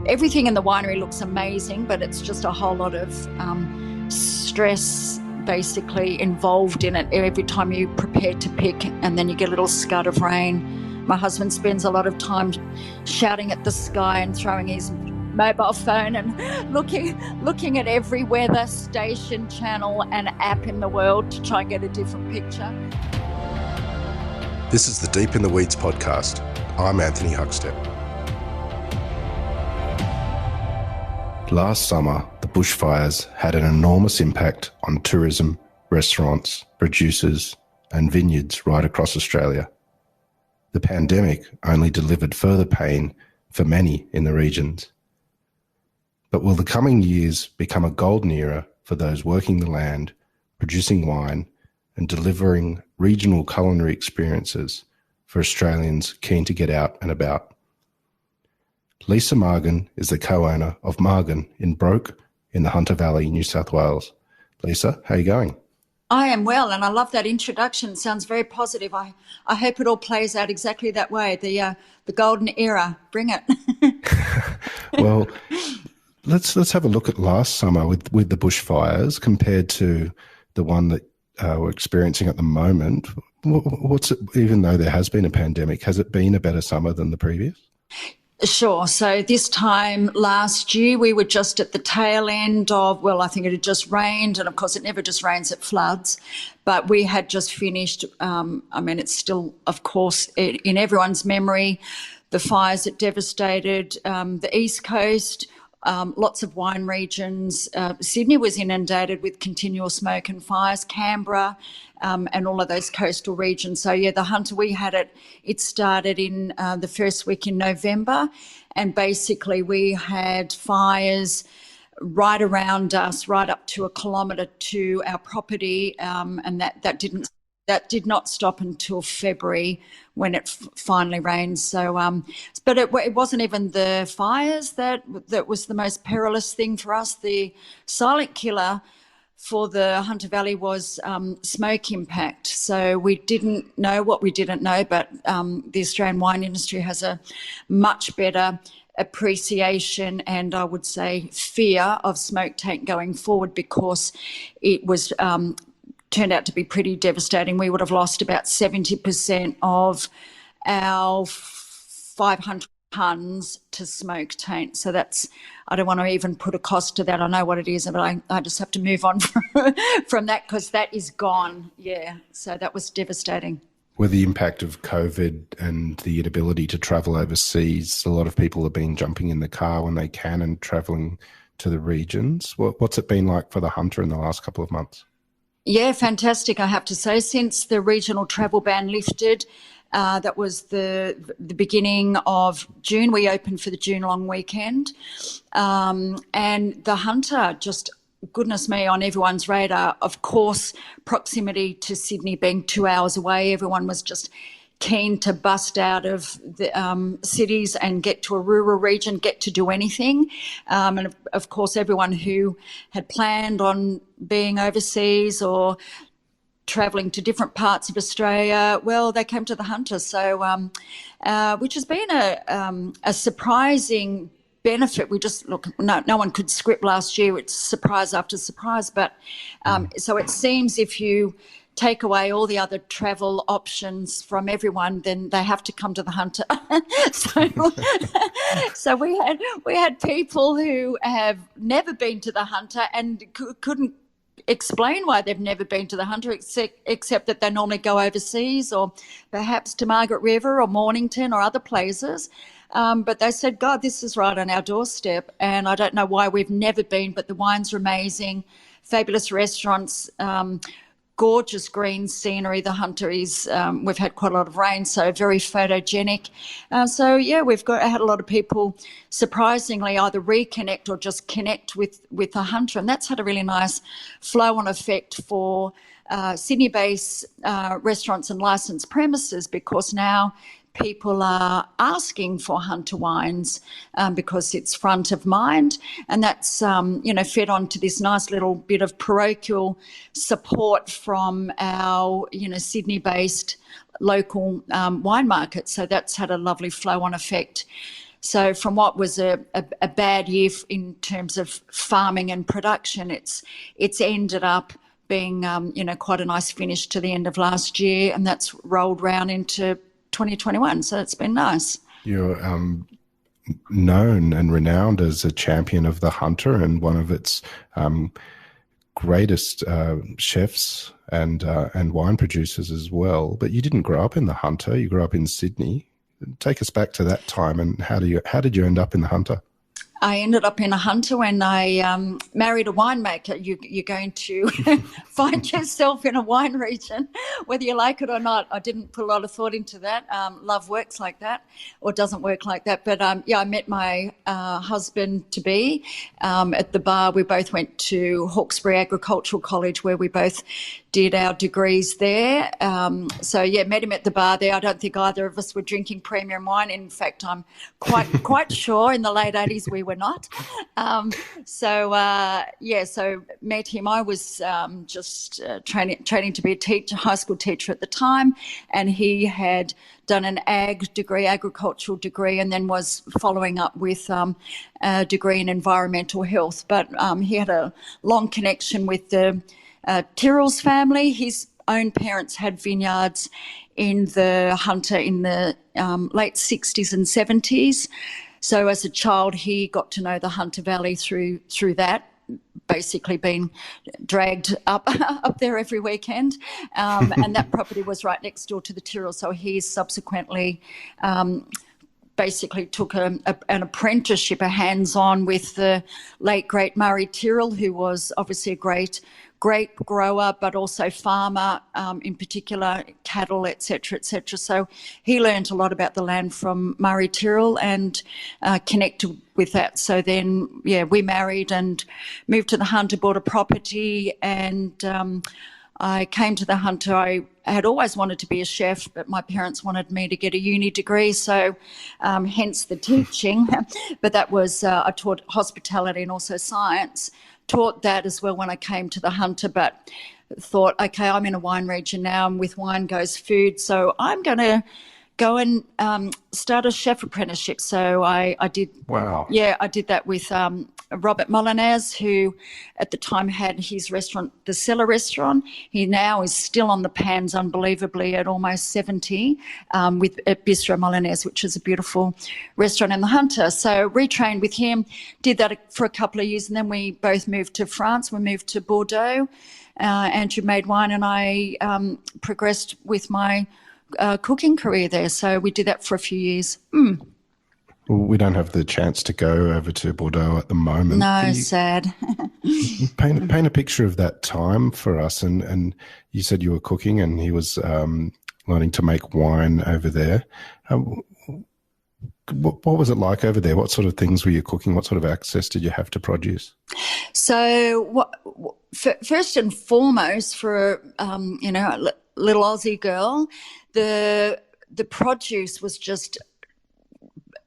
Everything in the winery looks amazing, but it's just a whole lot of stress basically involved in it every time you prepare to pick, and then you get a little scud of rain. My husband spends a lot of time shouting at the sky and throwing his mobile phone and looking at every weather station, channel and app in the world to try and get a different picture. This is the Deep in the Weeds podcast. I'm Anthony Huckstep. Last summer, the bushfires had an enormous impact on tourism, restaurants, producers and vineyards right across Australia. The pandemic only delivered further pain for many in the regions. But will the coming years become a golden era for those working the land, producing wine and delivering regional culinary experiences for Australians keen to get out and about? Lisa Margan is the co-owner of Margan in Broke in the Hunter Valley, New South Wales. Lisa, how are you going? I am well, and I love that introduction. It sounds very positive. I hope it all plays out exactly that way. The golden era, bring it. Well, let's have a look at last summer with the bushfires compared to the one that we're experiencing at the moment. What's it, even though there has been a pandemic, has it been a better summer than the previous? Sure. So this time last year, we were just at the tail end of, well, I think it had just rained, and of course it never just rains, it floods. But we had just finished, it's still, of course, in everyone's memory, the fires that devastated the East Coast, lots of wine regions. Sydney was inundated with continual smoke and fires, Canberra, and all of those coastal regions. So, yeah, the Hunter, we had it started in the first week in November, and basically we had fires right around us, right up to 1 kilometre to our property, and that did not stop until February when it finally rained. So, but it wasn't even the fires that was the most perilous thing for us. The silent killer for the Hunter Valley was smoke impact. So we didn't know what we didn't know, but the Australian wine industry has a much better appreciation and I would say fear of smoke taint going forward, because it was turned out to be pretty devastating. We would have lost about 70% of our 500 tonnes to smoke taint. So that's, I don't want to even put a cost to that. I know what it is, but I just have to move on from that, because that is gone. Yeah, so that was devastating. With the impact of COVID and the inability to travel overseas, a lot of people have been jumping in the car when they can and travelling to the regions. What's it been like for the Hunter in the last couple of months? Yeah, fantastic, I have to say. Since the regional travel ban lifted, that was the beginning of June. We opened for the June long weekend. And the Hunter, just, goodness me, on everyone's radar. Of course, proximity to Sydney being 2 hours away, everyone was just keen to bust out of the cities and get to a rural region, get to do anything. And of course, everyone who had planned on being overseas or travelling to different parts of Australia, well, they came to the Hunter. So, which has been a surprising benefit. We just, look, no one could script last year. It's surprise after surprise. But so it seems if you take away all the other travel options from everyone, then they have to come to the Hunter. So we had people who have never been to the Hunter and couldn't explain why they've never been to the Hunter, except that they normally go overseas or perhaps to Margaret River or Mornington or other places. But they said, God, this is right on our doorstep. And I don't know why we've never been, but the wines are amazing, fabulous restaurants, gorgeous green scenery. The Hunter is, we've had quite a lot of rain, so very photogenic. So, yeah, we've had a lot of people surprisingly either reconnect or just connect with the Hunter. And that's had a really nice flow-on effect for Sydney-based restaurants and licensed premises, because now people are asking for Hunter wines because it's front of mind, and that's fed on to this nice little bit of parochial support from our Sydney-based local wine market. So that's had a lovely flow-on effect So from what was a bad year in terms of farming and production, it's ended up being, quite a nice finish to the end of last year, and that's rolled round into 2021. So it's been nice. You're known and renowned as a champion of the hunter and one of its greatest chefs and wine producers as well. But you didn't grow up in the hunter. You grew up in Sydney. Take us back to that time, and how did you end up in the hunter? I ended up in a hunter when I married a winemaker. You're going to find yourself in a wine region, whether you like it or not. I didn't put a lot of thought into that. Love works like that, or doesn't work like that. But I met my husband-to-be at the bar. We both went to Hawkesbury Agricultural College, where we both did our degrees there. Met him at the bar there. I don't think either of us were drinking premium wine. In fact, I'm quite sure in the late 80s we were not. So met him. I was just training to be a high school teacher at the time, and he had done an agricultural degree, and then was following up with a degree in environmental health. But he had a long connection with the Tyrrell's family. His own parents had vineyards in the Hunter in the late 60s and 70s. So as a child, he got to know the Hunter Valley through that, basically being dragged up there every weekend. And that property was right next door to the Tyrrell. So he subsequently basically took an apprenticeship, a hands-on with the late, great Murray Tyrrell, who was obviously a great grower, but also farmer, in particular cattle, etc., etc. So he learned a lot about the land from Murray Tyrrell and connected with that. So then, we married and moved to the Hunter, bought a property, and I came to the Hunter. I had always wanted to be a chef, but my parents wanted me to get a uni degree, so hence the teaching. But that was, I taught hospitality and also science. Taught that as well when I came to the Hunter, but thought, okay, I'm in a wine region now, and with wine goes food, so I'm going to go and start a chef apprenticeship. So I did. Wow. Yeah, I did that with Robert Molinez, who at the time had his restaurant, the Cellar Restaurant. He now is still on the pans, unbelievably, at almost 70, at Bistro Molinez, which is a beautiful restaurant in the Hunter. So retrained with him, did that for a couple of years, and then we both moved to France. We moved to Bordeaux. Andrew made wine, and I progressed with my cooking career there. So we did that for a few years. Well, we don't have the chance to go over to Bordeaux at the moment. No, sad. paint a picture of that time for us. And you said you were cooking, and he was learning to make wine over there. What was it like over there? What sort of things were you cooking? What sort of access did you have to produce? So first and foremost, for a little Aussie girl, the produce was just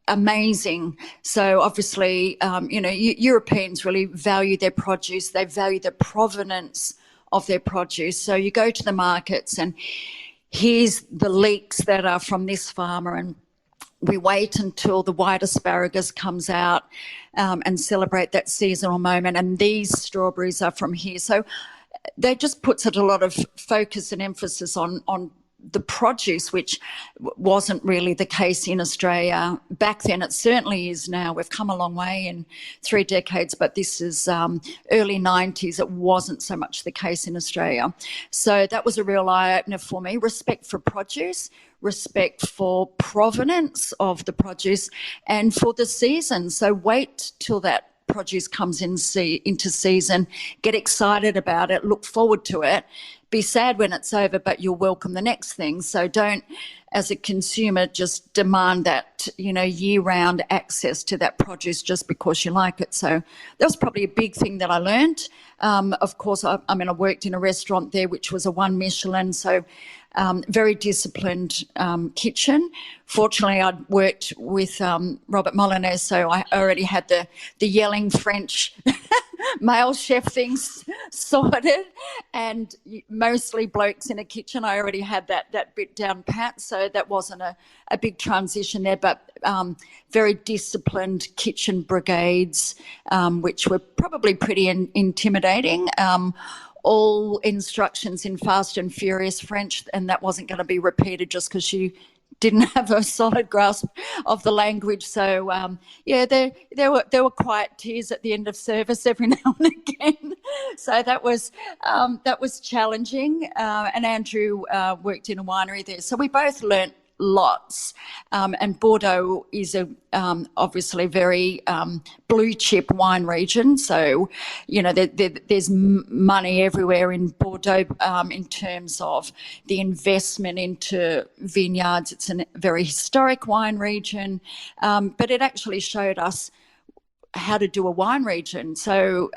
amazing. So obviously, Europeans really value their produce. They value the provenance of their produce. So you go to the markets, and here's the leeks that are from this farmer, and we wait until the white asparagus comes out and celebrate that seasonal moment. And these strawberries are from here. So that just puts a lot of focus and emphasis on the produce, which wasn't really the case in Australia back then. It certainly is now. We've come a long way in 3 decades, but this is early 90s. It wasn't so much the case in Australia. So that was a real eye-opener for me. Respect for produce, respect for provenance of the produce, and for the season. So wait till that produce comes into season, get excited about it, look forward to it, be sad when it's over, but you'll welcome the next thing. So don't, as a consumer, just demand that, year-round access to that produce just because you like it. So that was probably a big thing that I learned. Of course, I worked in a restaurant there, which was a 1 Michelin, so very disciplined kitchen. Fortunately, I'd worked with Robert Molinez, so I already had the yelling French male chef things sorted, and mostly blokes in a kitchen. I already had that bit down pat, so that wasn't a big transition there, but very disciplined kitchen brigades, which were probably pretty intimidating. All instructions in fast and furious French, and that wasn't going to be repeated just because she didn't have a solid grasp of the language. So there were quiet tears at the end of service every now and again. So that was challenging. And Andrew worked in a winery there, so we both learnt lots. And Bordeaux is obviously very blue chip wine region. So, there's money everywhere in Bordeaux in terms of the investment into vineyards. It's a very historic wine region, but it actually showed us how to do a wine region. So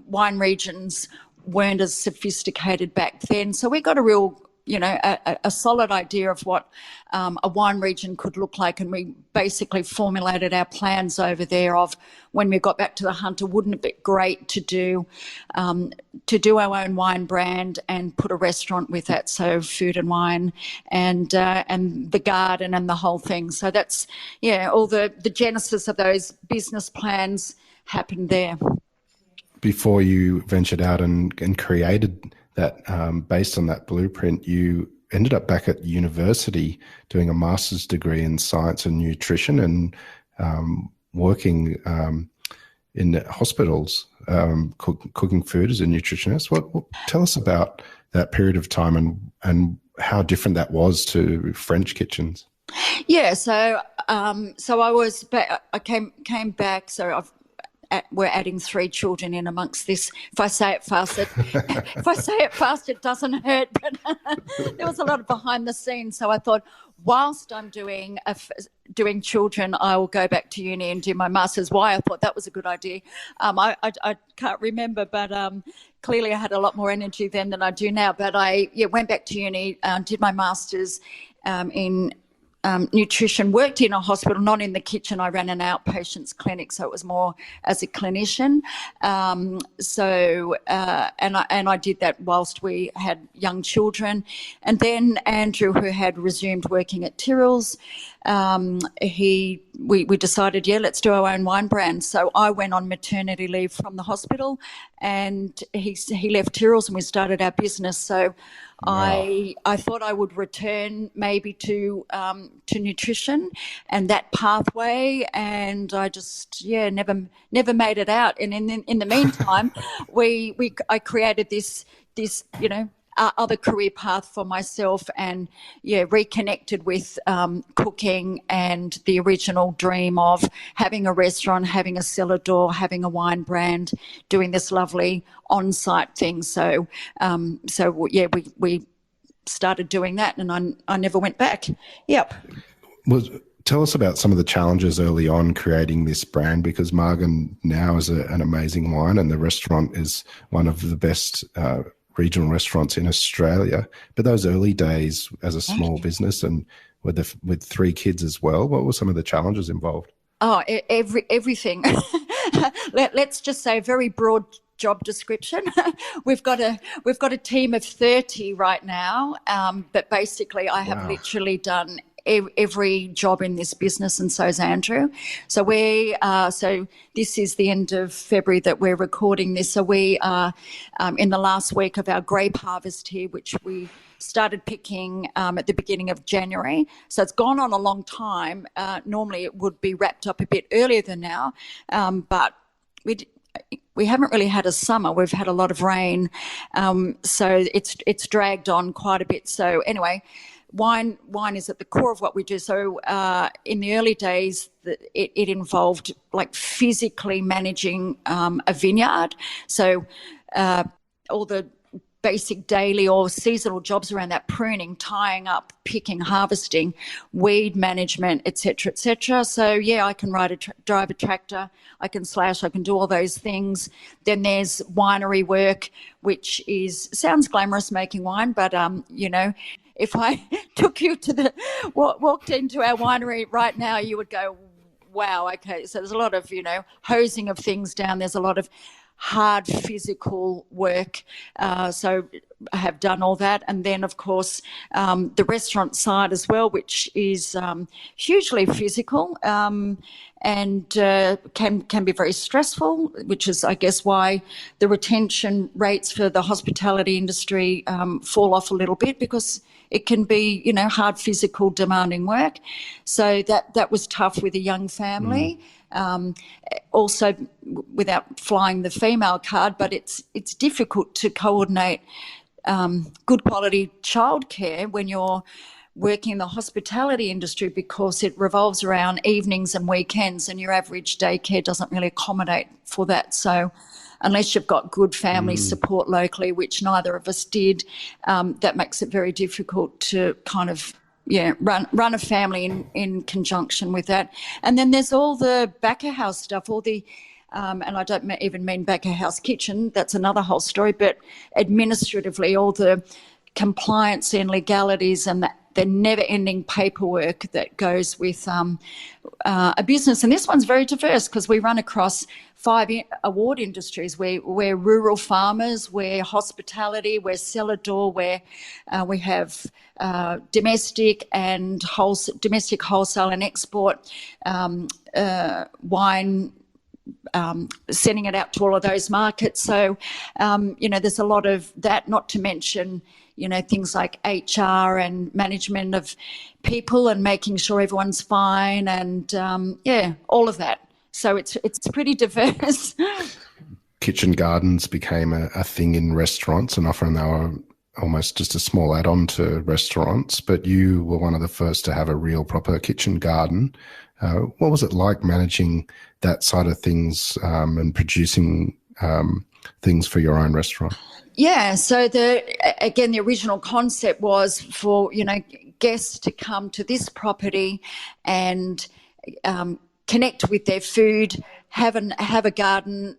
wine regions weren't as sophisticated back then. So we got a real a solid idea of what a wine region could look like, and we basically formulated our plans over there of when we got back to the Hunter, wouldn't it be great to do our own wine brand and put a restaurant with that, so food and wine and the garden and the whole thing. So that's all the genesis of those business plans happened there. Before you ventured out and created that, based on that blueprint, you ended up back at university doing a master's degree in science and nutrition and working in hospitals, cooking food as a nutritionist. What tell us about that period of time and how different that was to French kitchens? Yeah, so I was I came back. So we're adding 3 children in amongst this. If I say it fast, it doesn't hurt. But there was a lot of behind the scenes. So I thought, whilst I'm doing children, I will go back to uni and do my master's. Why I thought that was a good idea, I can't remember, but clearly I had a lot more energy then than I do now. But I went back to uni, did my master's in nutrition, worked in a hospital, not in the kitchen. I ran an outpatients clinic, so it was more as a clinician. And I did that whilst we had young children. And then Andrew, who had resumed working at Tyrrell's, we decided, let's do our own wine brand. So I went on maternity leave from the hospital, and he left Tyrrell's, and we started our business. So wow. I thought I would return maybe to nutrition and that pathway, and I just never made it out. And in the meantime, I created this other career path for myself, and reconnected with cooking and the original dream of having a restaurant, having a cellar door, having a wine brand, doing this lovely on-site thing. So we started doing that, and I never went back. Yep. Tell us about some of the challenges early on creating this brand, because Margan now is an amazing wine, and the restaurant is one of the best regional restaurants in Australia. But those early days as a small business and with 3 kids as well, what were some of the challenges involved? Oh, everything. Let's just say very broad job description. We've got a team of 30 right now, but basically I have literally done every job in this business, and so is Andrew. So so this is the end of February that we're recording this. So we are in the last week of our grape harvest here, which we started picking at the beginning of January. So it's gone on a long time. Normally it would be wrapped up a bit earlier than now, but we haven't really had a summer. We've had a lot of rain, so it's dragged on quite a bit. So anyway, wine is at the core of what we do. So in the early days, it involved like physically managing a vineyard. So all the basic daily or seasonal jobs around that: pruning, tying up, picking, harvesting, weed management, etc., etc. So I can drive a tractor, I can slash, I can do all those things. Then there's winery work, which sounds glamorous, making wine, but if I took you to walked into our winery right now, you would go, wow, okay. So there's a lot of hosing of things down. There's a lot of hard physical work. So I have done all that. And then, of course, the restaurant side as well, which is hugely physical and can be very stressful, which is, I guess, why the retention rates for the hospitality industry fall off a little bit, because it can be, hard physical demanding work. So that was tough with a young family. Also, without flying the female card, but it's difficult to coordinate good quality childcare when you're working in the hospitality industry, because it revolves around evenings and weekends, and your average daycare doesn't really accommodate for that. So unless you've got good family support locally, which neither of us did, that makes it very difficult to kind of run a family in conjunction with that. And then there's all the back of house stuff, all the and I don't even mean back of house kitchen, that's another whole story, but administratively all the compliance and legalities and the never-ending paperwork that goes with a business. And this one's very diverse, because we run across 5 award industries. We're rural farmers, we're hospitality, we're cellar door, we have domestic wholesale and export, wine, sending it out to all of those markets. So, there's a lot of that, not to mention, things like HR and management of people and making sure everyone's fine and, all of that. So it's pretty diverse. Kitchen gardens became a thing in restaurants, and often they were almost just a small add-on to restaurants, but you were one of the first to have a real proper kitchen garden. What was it like managing that side of things and producing things for your own restaurant? Yeah, so the original concept was for, guests to come to this property and connect with their food, have a garden,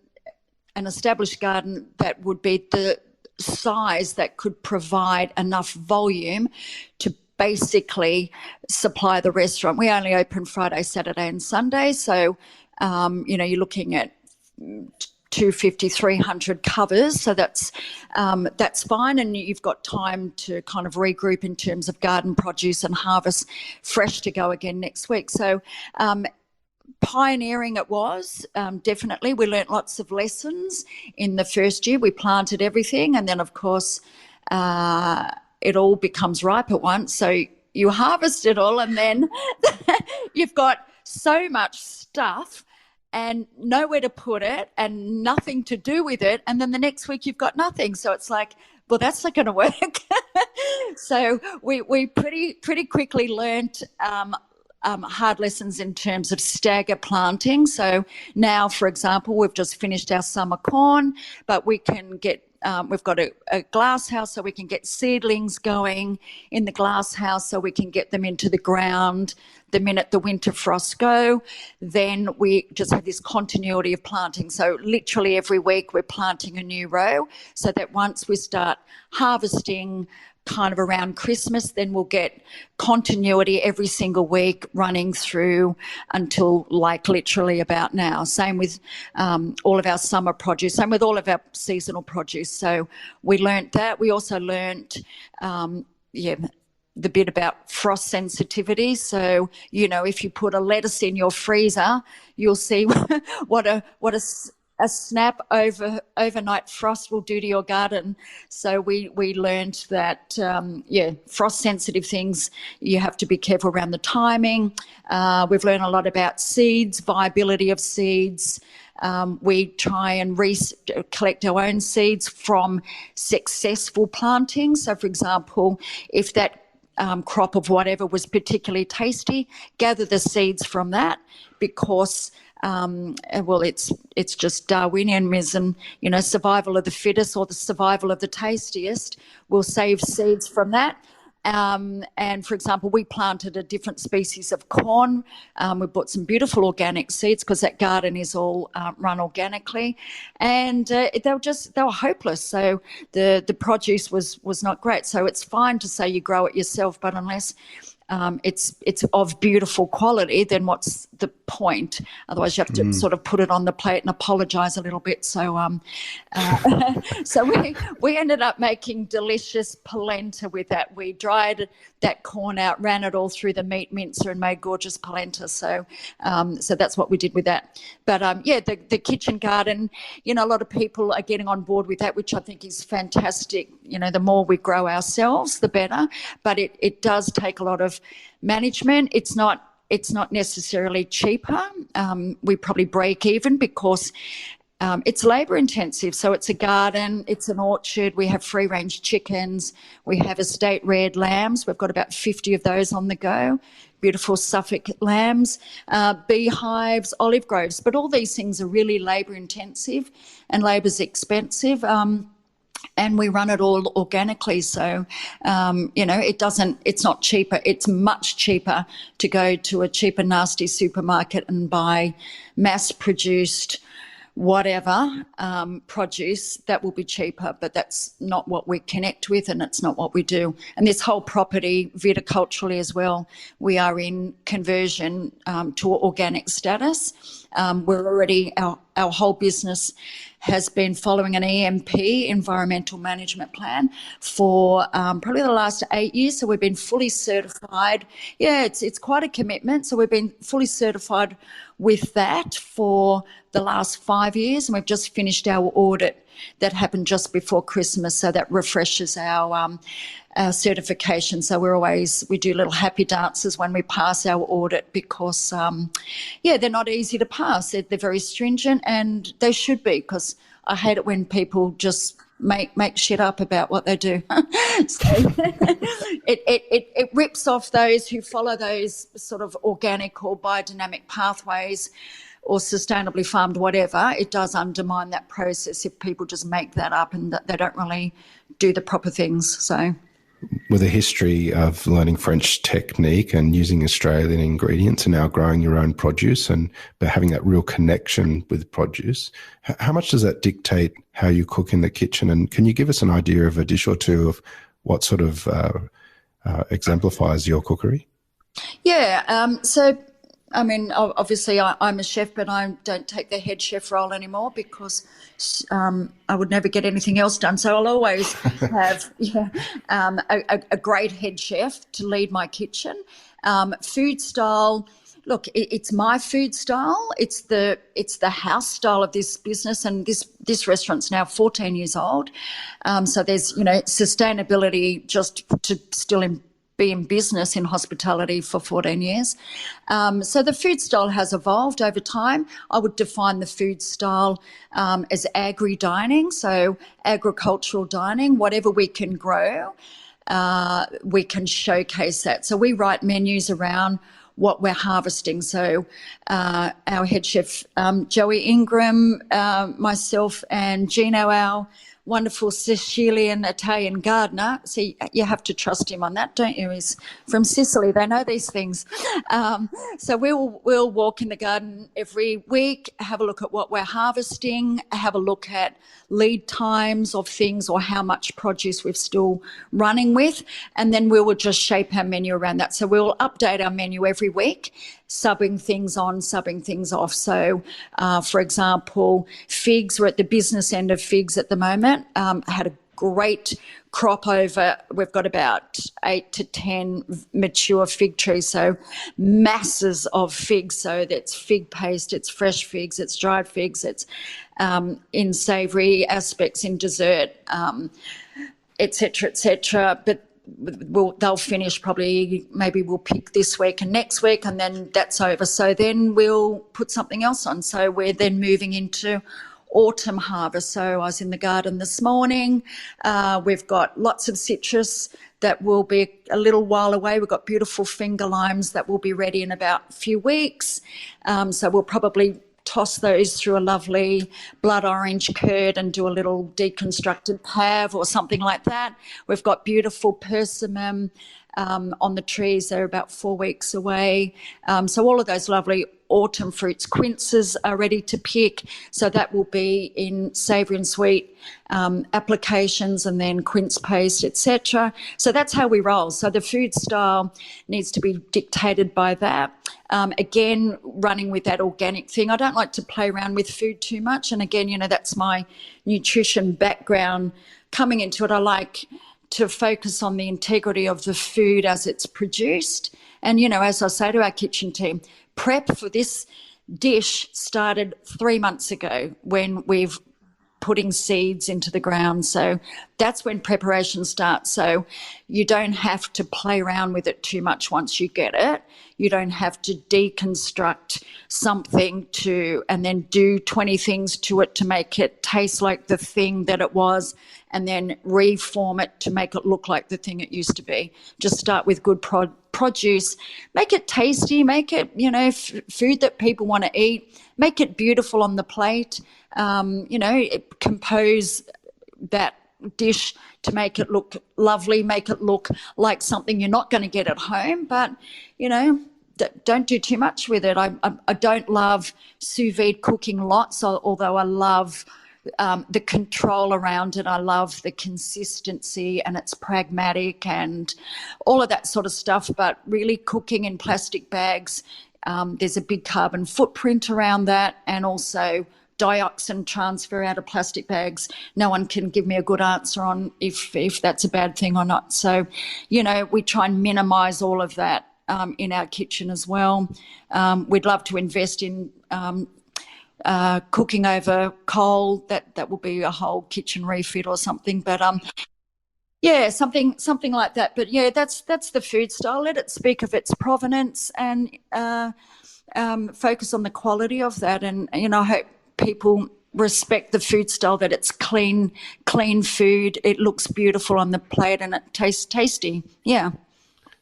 an established garden that would be the size that could provide enough volume to basically supply the restaurant. We only open Friday, Saturday and Sunday, so you're looking at 250, 300 covers, so that's fine, and you've got time to kind of regroup in terms of garden produce and harvest fresh to go again next week. So pioneering it was, definitely. We learnt lots of lessons in the first year. We planted everything, and then of course it all becomes ripe at once, so you harvest it all, and then you've got so much stuff and nowhere to put it and nothing to do with it, and then the next week you've got nothing. So it's like, well, that's not going to work. So we pretty quickly learnt hard lessons in terms of stagger planting. So now, for example, we've just finished our summer corn, but we can get we've got a glass house, so we can get seedlings going in the glass house, so we can get them into the ground the minute the winter frosts go. Then we just have this continuity of planting. So literally every week we're planting a new row, so that once we start harvesting kind of around Christmas, then we'll get continuity every single week running through until like literally about now. Same with all of our summer produce, same with all of our seasonal produce. So we learnt that. We also learnt the bit about frost sensitivity. So, if you put a lettuce in your freezer, you'll see what a snap overnight frost will do to your garden. So we learned that, frost-sensitive things, you have to be careful around the timing. We've learned a lot about seeds, viability of seeds. We try and collect our own seeds from successful planting. So, for example, if that crop of whatever was particularly tasty, gather the seeds from that, because it's just Darwinianism, survival of the fittest or the survival of the tastiest. We'll save seeds from that. And for example, we planted a different species of corn. We bought some beautiful organic seeds, because that garden is all run organically, and they were hopeless. So the produce was not great. So it's fine to say you grow it yourself, but unless it's of beautiful quality, then what's the point? Otherwise, you have to sort of put it on the plate and apologise a little bit. So, so we ended up making delicious polenta with that. We dried that corn out, ran it all through the meat mincer, and made gorgeous polenta. So, so that's what we did with that. But yeah, the kitchen garden, you know, a lot of people are getting on board with that, which I think is fantastic. You know, the more we grow ourselves, the better. But it does take a lot of management. It's not necessarily cheaper. We probably break even because it's labour intensive. So it's a garden, it's an orchard. We have free range chickens. We have estate reared lambs. We've got about 50 of those on the go. Beautiful Suffolk lambs, beehives, olive groves. But all these things are really labour intensive, and labour's expensive. And we run it all organically. So, you know, it's not cheaper. It's much cheaper to go to a cheaper, nasty supermarket and buy mass-produced whatever produce. That will be cheaper, but that's not what we connect with, and it's not what we do. And this whole property, viticulturally as well, we are in conversion to organic status. We're already, our whole business has been following an EMP, Environmental Management Plan, for probably the last 8 years. So we've been fully certified. Yeah, it's quite a commitment. So we've been fully certified with that for the last 5 years, and we've just finished our audit that happened just before Christmas. So that refreshes our certification. So we do little happy dances when we pass our audit because, yeah, they're not easy to pass. They're very stringent, and they should be, because I hate it when people just make shit up about what they do. So it rips off those who follow those sort of organic or biodynamic pathways or sustainably farmed whatever. It does undermine that process if people just make that up and that they don't really do the proper things. So, with a history of learning French technique and using Australian ingredients and now growing your own produce but having that real connection with produce, how much does that dictate how you cook in the kitchen? And can you give us an idea of a dish or two of what sort of exemplifies your cookery? Yeah, so I mean, obviously I'm a chef, but I don't take the head chef role anymore because I would never get anything else done. So I'll always have a great head chef to lead my kitchen. Food style, look, it's my food style. It's the house style of this business, and this restaurant's now 14 years old. So there's, you know, sustainability just to still be in business in hospitality for 14 years. So the food style has evolved over time. I would define the food style as agri-dining, so agricultural dining. Whatever we can grow, we can showcase that. So we write menus around what we're harvesting. So our head chef, Joey Ingram, myself and Gino, our wonderful Sicilian Italian gardener. See, you have to trust him on that, don't you? He's from Sicily. They know these things. So we'll walk in the garden every week, have a look at what we're harvesting, have a look at lead times of things or how much produce we're still running with, and then we will just shape our menu around that. So we'll update our menu every week, subbing things on, subbing things off. So, for example, figs, we're at the business end of figs at the moment. I had a great crop over. We've got about 8 to 10 mature fig trees, so masses of figs. So that's fig paste, it's fresh figs, it's dried figs, it's in savoury aspects, in dessert, etc., etc. But they'll finish probably, maybe we'll pick this week and next week, and then that's over. So then we'll put something else on. So we're then moving into autumn harvest. So I was in the garden this morning. We've got lots of citrus that will be a little while away. We've got beautiful finger limes that will be ready in about a few weeks. So we'll probably toss those through a lovely blood orange curd and do a little deconstructed pav or something like that. We've got beautiful persimmon on the trees. They're about 4 weeks away. So all of those lovely autumn fruits. Quinces are ready to pick, so that will be in savoury and sweet applications, and then quince paste, etc. So that's how we roll. So the food style needs to be dictated by that. Again, running with that organic thing. I don't like to play around with food too much, and again, that's my nutrition background coming into it. I like to focus on the integrity of the food as it's produced. And, as I say to our kitchen team, prep for this dish started 3 months ago when we've putting seeds into the ground. So that's when preparation starts. So you don't have to play around with it too much once you get it. You don't have to deconstruct something and then do 20 things to it to make it taste like the thing that it was, and then reform it to make it look like the thing it used to be. Just start with good produce, make it tasty, make it, food that people want to eat, make it beautiful on the plate, compose that dish to make it look lovely, make it look like something you're not going to get at home, but, don't do too much with it. I don't love sous vide cooking lots, although I love the control around it. I love the consistency, and it's pragmatic and all of that sort of stuff. But really cooking in plastic bags, there's a big carbon footprint around that, and also dioxin transfer out of plastic bags. No one can give me a good answer on if that's a bad thing or not. So, we try and minimise all of that in our kitchen as well. We'd love to invest in cooking over coal. That will be a whole kitchen refit or something. But something like that. But that's the food style. Let it speak of its provenance, and focus on the quality of that. And I hope people respect the food style, that it's clean food. It looks beautiful on the plate, and it tastes tasty. Yeah.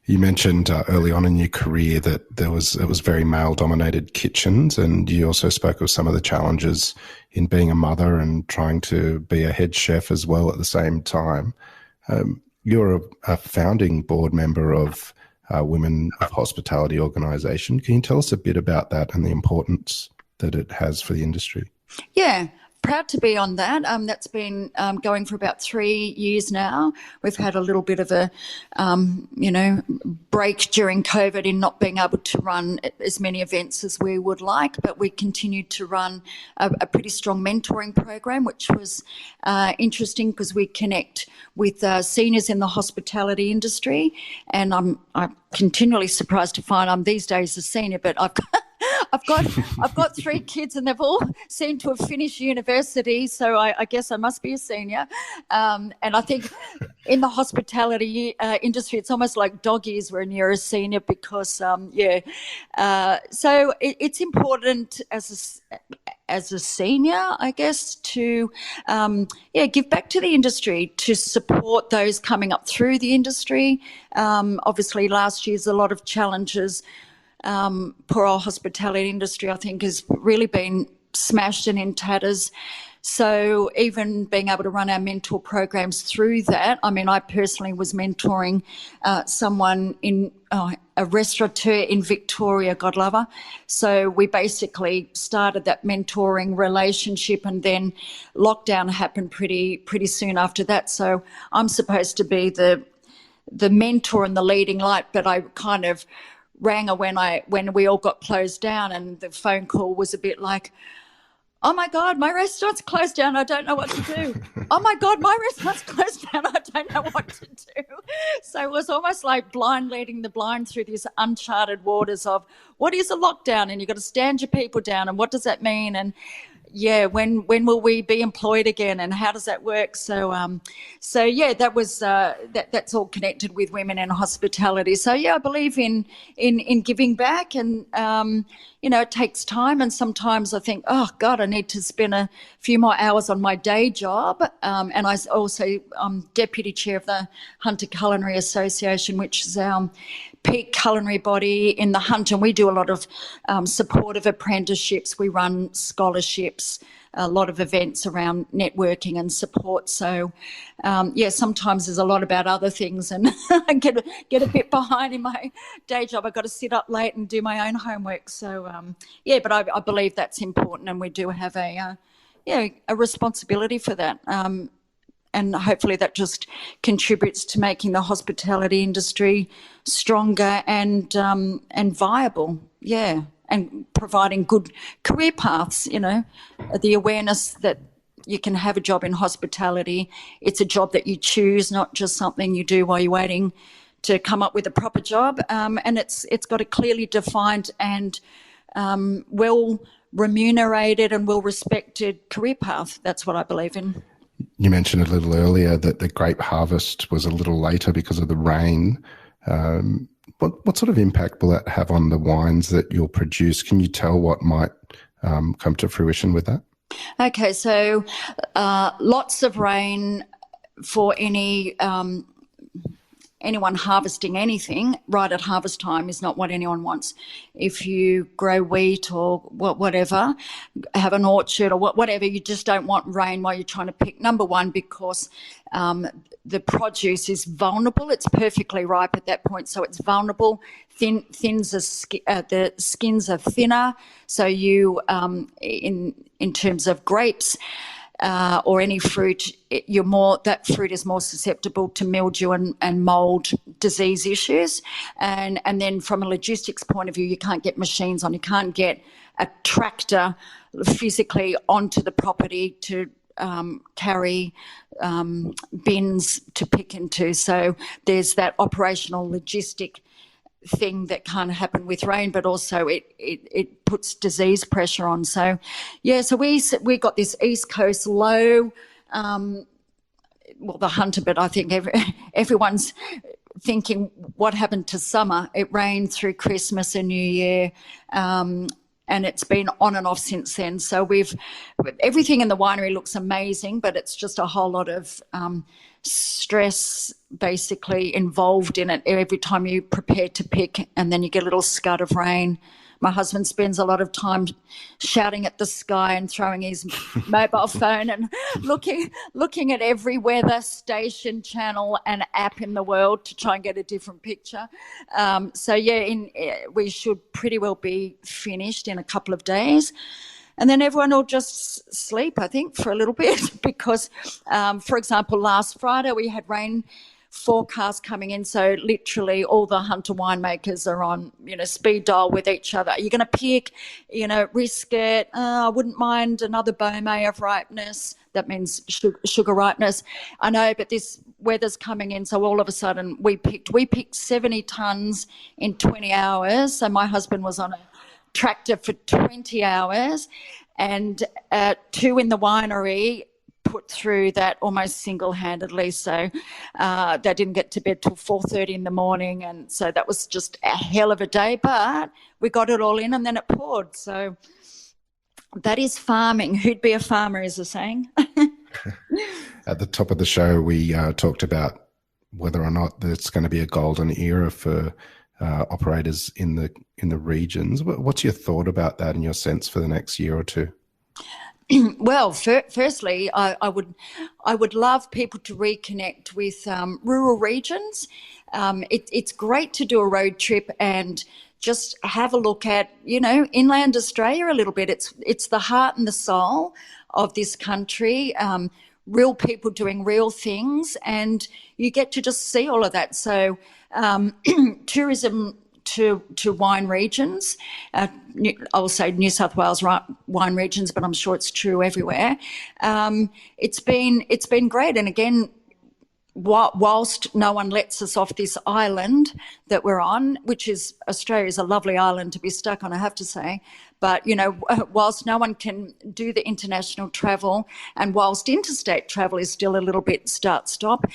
You mentioned early on in your career that it was very male-dominated kitchens, and you also spoke of some of the challenges in being a mother and trying to be a head chef as well at the same time. You're a founding board member of Women of Hospitality organisation. Can you tell us a bit about that and the importance that it has for the industry? Yeah. Proud to be on that. That's been going for about 3 years now. We've had a little bit of a, break during COVID in not being able to run as many events as we would like, but we continued to run a pretty strong mentoring program, which was interesting because we connect with seniors in the hospitality industry, and I'm continually surprised to find I'm these days a senior, but I've got 3 kids, and they've all seemed to have finished university, so I guess I must be a senior. And I think in the hospitality industry, it's almost like dog years when you're a senior, because so it's important as a senior, I guess, to give back to the industry, to support those coming up through the industry. Obviously, last year's a lot of challenges. Poor old hospitality industry, I think, has really been smashed and in tatters. So even being able to run our mentor programs through that, I mean, I personally was mentoring someone in a restaurateur in Victoria, God love her. So we basically started that mentoring relationship, and then lockdown happened pretty soon after that. So I'm supposed to be the mentor and the leading light, but I kind of rang her when we all got closed down, and the phone call was a bit like, oh my God, my restaurant's closed down, I don't know what to do. Oh my God, my restaurant's closed down, I don't know what to do. So it was almost like blind leading the blind through these uncharted waters of what is a lockdown, and you've got to stand your people down, and what does that mean? And when will we be employed again, and how does that work? So that was that's all connected with women in hospitality. So I believe in giving back, and it takes time, and sometimes I think, oh God, I need to spend a few more hours on my day job. And I'm deputy chair of the Hunter Culinary Association, which is our peak culinary body in the hunt, and we do a lot of supportive apprenticeships. We run scholarships, a lot of events around networking and support. So, sometimes there's a lot about other things, and I get a bit behind in my day job. I've got to sit up late and do my own homework. So, but I believe that's important, and we do have a responsibility for that. And hopefully that just contributes to making the hospitality industry stronger and viable. Yeah. And providing good career paths, the awareness that you can have a job in hospitality. It's a job that you choose, not just something you do while you're waiting to come up with a proper job. And it's got a clearly defined and well remunerated and well respected career path. That's what I believe in. You mentioned a little earlier that the grape harvest was a little later because of the rain. What sort of impact will that have on the wines that you'll produce? Can you tell what might come to fruition with that? Okay, so lots of rain for anyone harvesting anything right at harvest time is not what anyone wants. If you grow wheat or whatever, have an orchard or whatever, you just don't want rain while you're trying to pick. Number one, because the produce is vulnerable. It's perfectly ripe at that point, so it's vulnerable. The skins are thinner, so you, in terms of grapes, or any fruit, that fruit is more susceptible to mildew and mould disease issues. And then from a logistics point of view, you can't get machines on. You can't get a tractor physically onto the property to carry bins to pick into. So there's that operational logistic thing that can't happen with rain, but also it puts disease pressure on. So we got this East Coast low, the hunter, but I think everyone's thinking what happened to summer. It rained through Christmas and New Year, and it's been on and off since then. So everything in the winery looks amazing, but it's just a whole lot of stress basically involved in it every time you prepare to pick, and then you get a little scud of rain. My husband spends a lot of time shouting at the sky and throwing his mobile phone and looking at every weather station, channel and app in the world to try and get a different picture. We should pretty well be finished in a couple of days. And then everyone will just sleep, I think, for a little bit because, for example, last Friday we had rain forecast coming in. So literally all the hunter winemakers are on, speed dial with each other. Are you going to pick, risk it? I wouldn't mind another Beaumet of ripeness. That means sugar ripeness. I know, but this weather's coming in. So all of a sudden we picked 70 tonnes in 20 hours. So my husband was on a tractor for 20 hours and 2 in the winery put through that almost single-handedly. So they didn't get to bed till 4:30 in the morning, and so that was just a hell of a day, but we got it all in and then it poured. So that is farming. Who'd be a farmer is a saying. At the top of the show we talked about whether or not there's going to be a golden era for operators in the regions. What's your thought about that and your sense for the next year or two? Well, firstly, I would love people to reconnect with rural regions. It's great to do a road trip and just have a look at, inland Australia a little bit. It's the heart and the soul of this country. Real people doing real things, and you get to just see all of that. So tourism to wine regions, I will say New South Wales wine regions, but I'm sure it's true everywhere. It's been great, and again, whilst no one lets us off this island that we're on, which is Australia's a lovely island to be stuck on, I have to say, but, whilst no one can do the international travel and whilst interstate travel is still a little bit start-stop,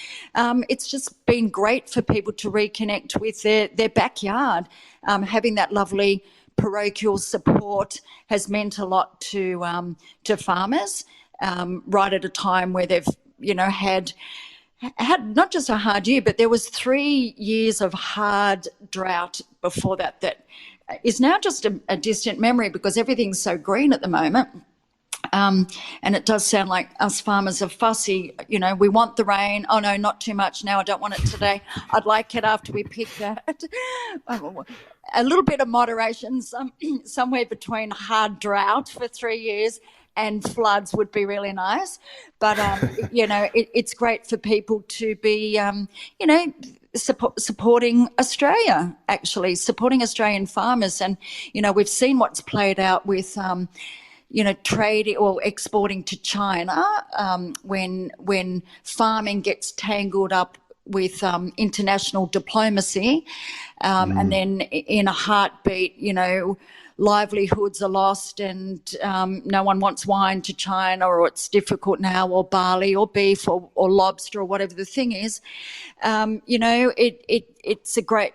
it's just been great for people to reconnect with their backyard. Having that lovely parochial support has meant a lot to farmers, right at a time where they've, had not just a hard year, but there was 3 years of hard drought before that is now just a distant memory because everything's so green at the moment. And it does sound like us farmers are fussy. You know, we want the rain. Oh, no, not too much now. I don't want it today. I'd like it after we pick that. A little bit of moderation, somewhere between hard drought for 3 years and floods would be really nice. But, you know, it's great for people to be, you know, supporting Australia, actually, supporting Australian farmers. And, you know, we've seen what's played out with you know, trade or exporting to China when farming gets tangled up with international diplomacy, and then in a heartbeat, you know, livelihoods are lost and no one wants wine to China, or it's difficult now, or barley or beef or lobster or whatever the thing is. You know, it's a great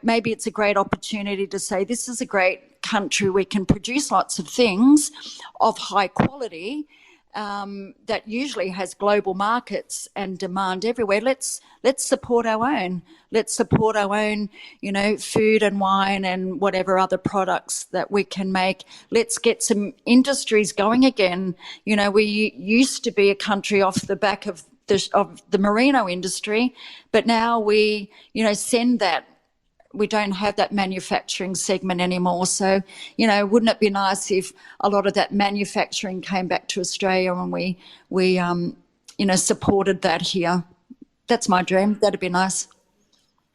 opportunity to say this is a great country. We can produce lots of things of high quality that usually has global markets and demand everywhere. Let's support our own. Let's support our own, you know, food and wine and whatever other products that we can make. Let's get some industries going again. You know, we used to be a country off the back of the merino industry, but now we, you know, we don't have that manufacturing segment anymore. So, you know, wouldn't it be nice if a lot of that manufacturing came back to Australia and we you know, supported that here? That's my dream. That'd be nice.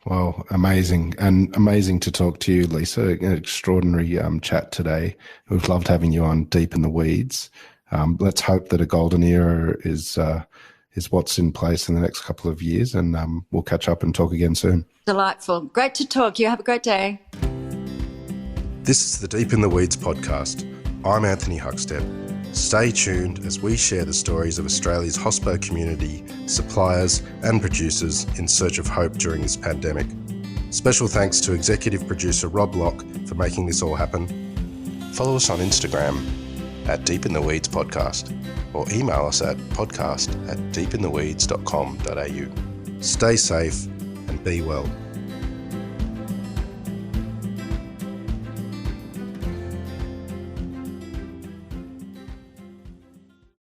Well, amazing, and amazing to talk to you, Lisa. An extraordinary chat today. We've loved having you on Deep in the Weeds. Let's hope that a golden era is what's in place in the next couple of years, and we'll catch up and talk again soon. Delightful. Great to talk. You have a great day. This is the Deep in the Weeds podcast. I'm Anthony Huckstep. Stay tuned as we share the stories of Australia's hospo community, suppliers and producers in search of hope during this pandemic. Special thanks to executive producer Rob Locke for making this all happen. Follow us on Instagram at Deep in the Weeds Podcast, or email us at podcast@deepintheweeds.com.au. Stay safe and be well.